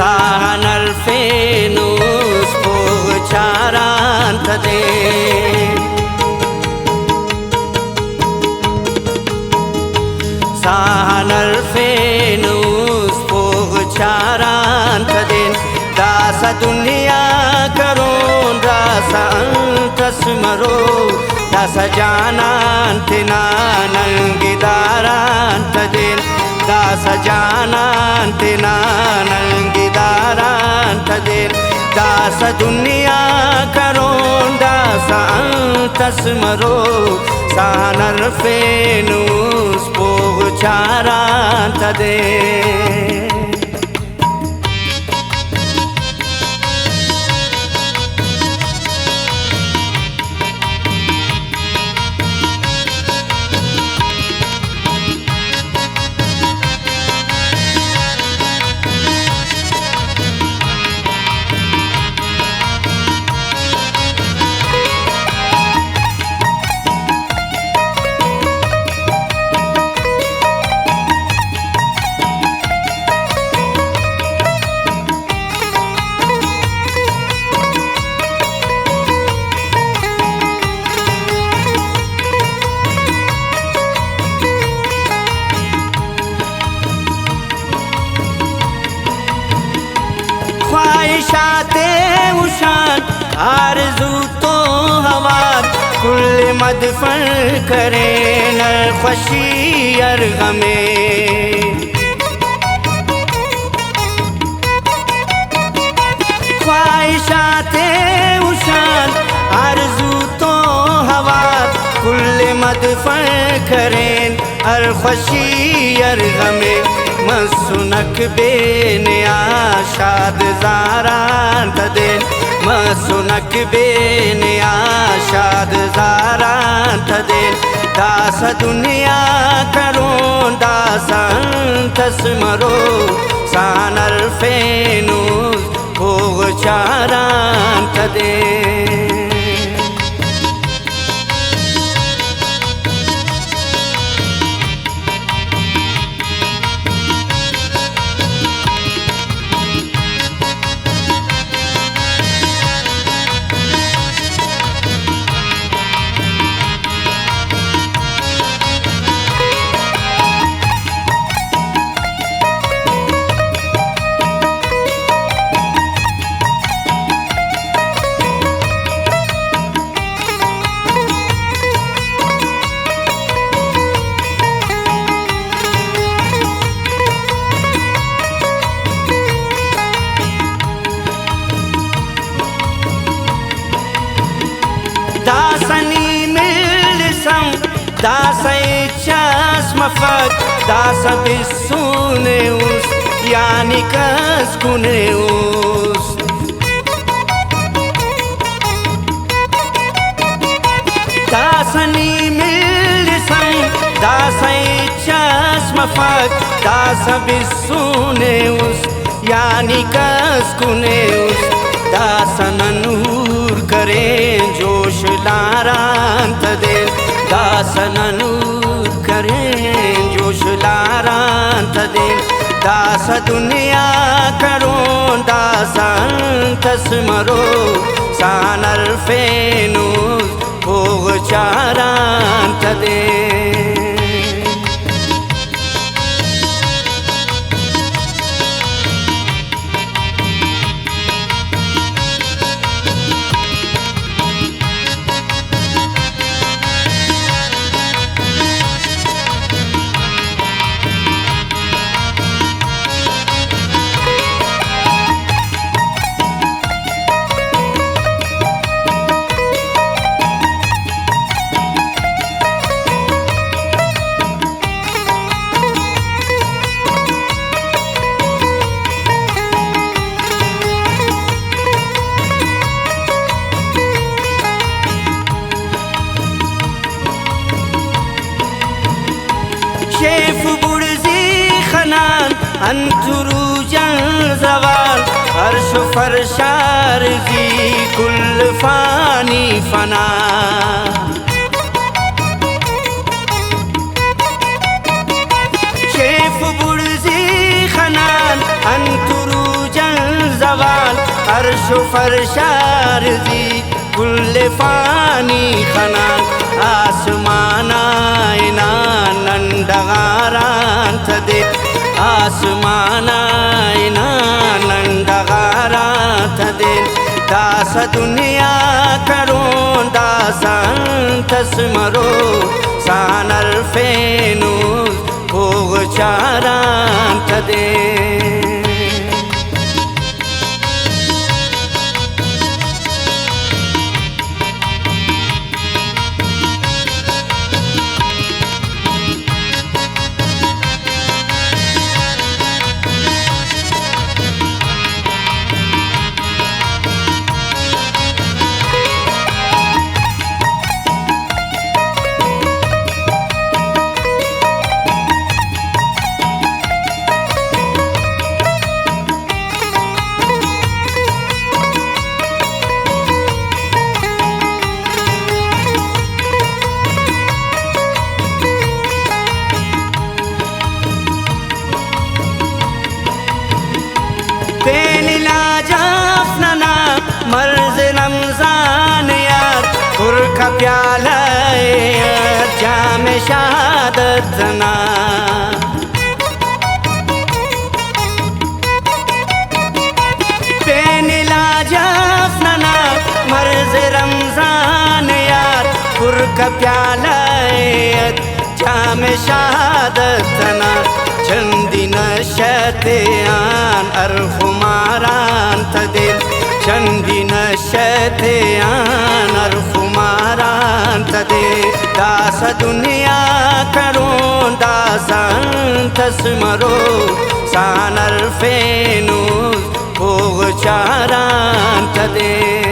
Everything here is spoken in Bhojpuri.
Sahan alfenus pocharan tade Sahan alfenus pocharan tade Dasa dunia karon dasa antas maro Dasa janan tinan algidaran tade Dasa janan tinan algidaran tade Dasa dunia karon dasa antas maro Sahan alfenus pocharan tade ख्वाहिशाते उशान आरज़ू तो हवार कुल मदफन करे नर ख़ुशी अर गमे ख्वाहिशाते उशान आरज़ू तो हवार कुल मदफन करे नर ख़ुशी अर गमे मसुनक बेने आशाद ज़ारान तदे मसुनक बेने आशाद ज़ारान तदे दास दुनिया करों दासा तस मरो सान अल्फेनुस पोचारान तदे दासनी मिलसम दासा इच्छास मफत दासा बिस्सुने उस यानी कस कुने उस दासनी मिलसम दासा इच्छास मफत दासा बिस्सुने उस यानी कस कुने उस दासन नूर करें जोश लारान तदे दासन नूर करें जोश लारान तदे दास दुनिया करों दासन तस मरो सान अल्फेनुस पोचारान तदे शेफ बुर्जी खनान अंतुरुजन जवाल अर्श फरशार जी कुल फानी फना शेफ बुर्जी खनान अंतुरुजन अर्श फरशारजी कुल्ले फानी खनान आसमाना इना नंडगारान तदे आसमाना इना नंडगारान तदे दास दुनिया करों दासान तस्मरो सानर फेनु भोग चारान तदे जाफना मर्ज रमजान यार खुर का प्याला जाम शहादत ना बेनिला जाफना मर्ज रमजान यार खुर का प्याला जाम शहादत ना चंदी नशतेयान अरफुमारान तदिल चंदी नशतेयान अरफुमारान तदिल दास दुनिया करों दासान तस्मरो सानर फेनु भोग चारान तदिल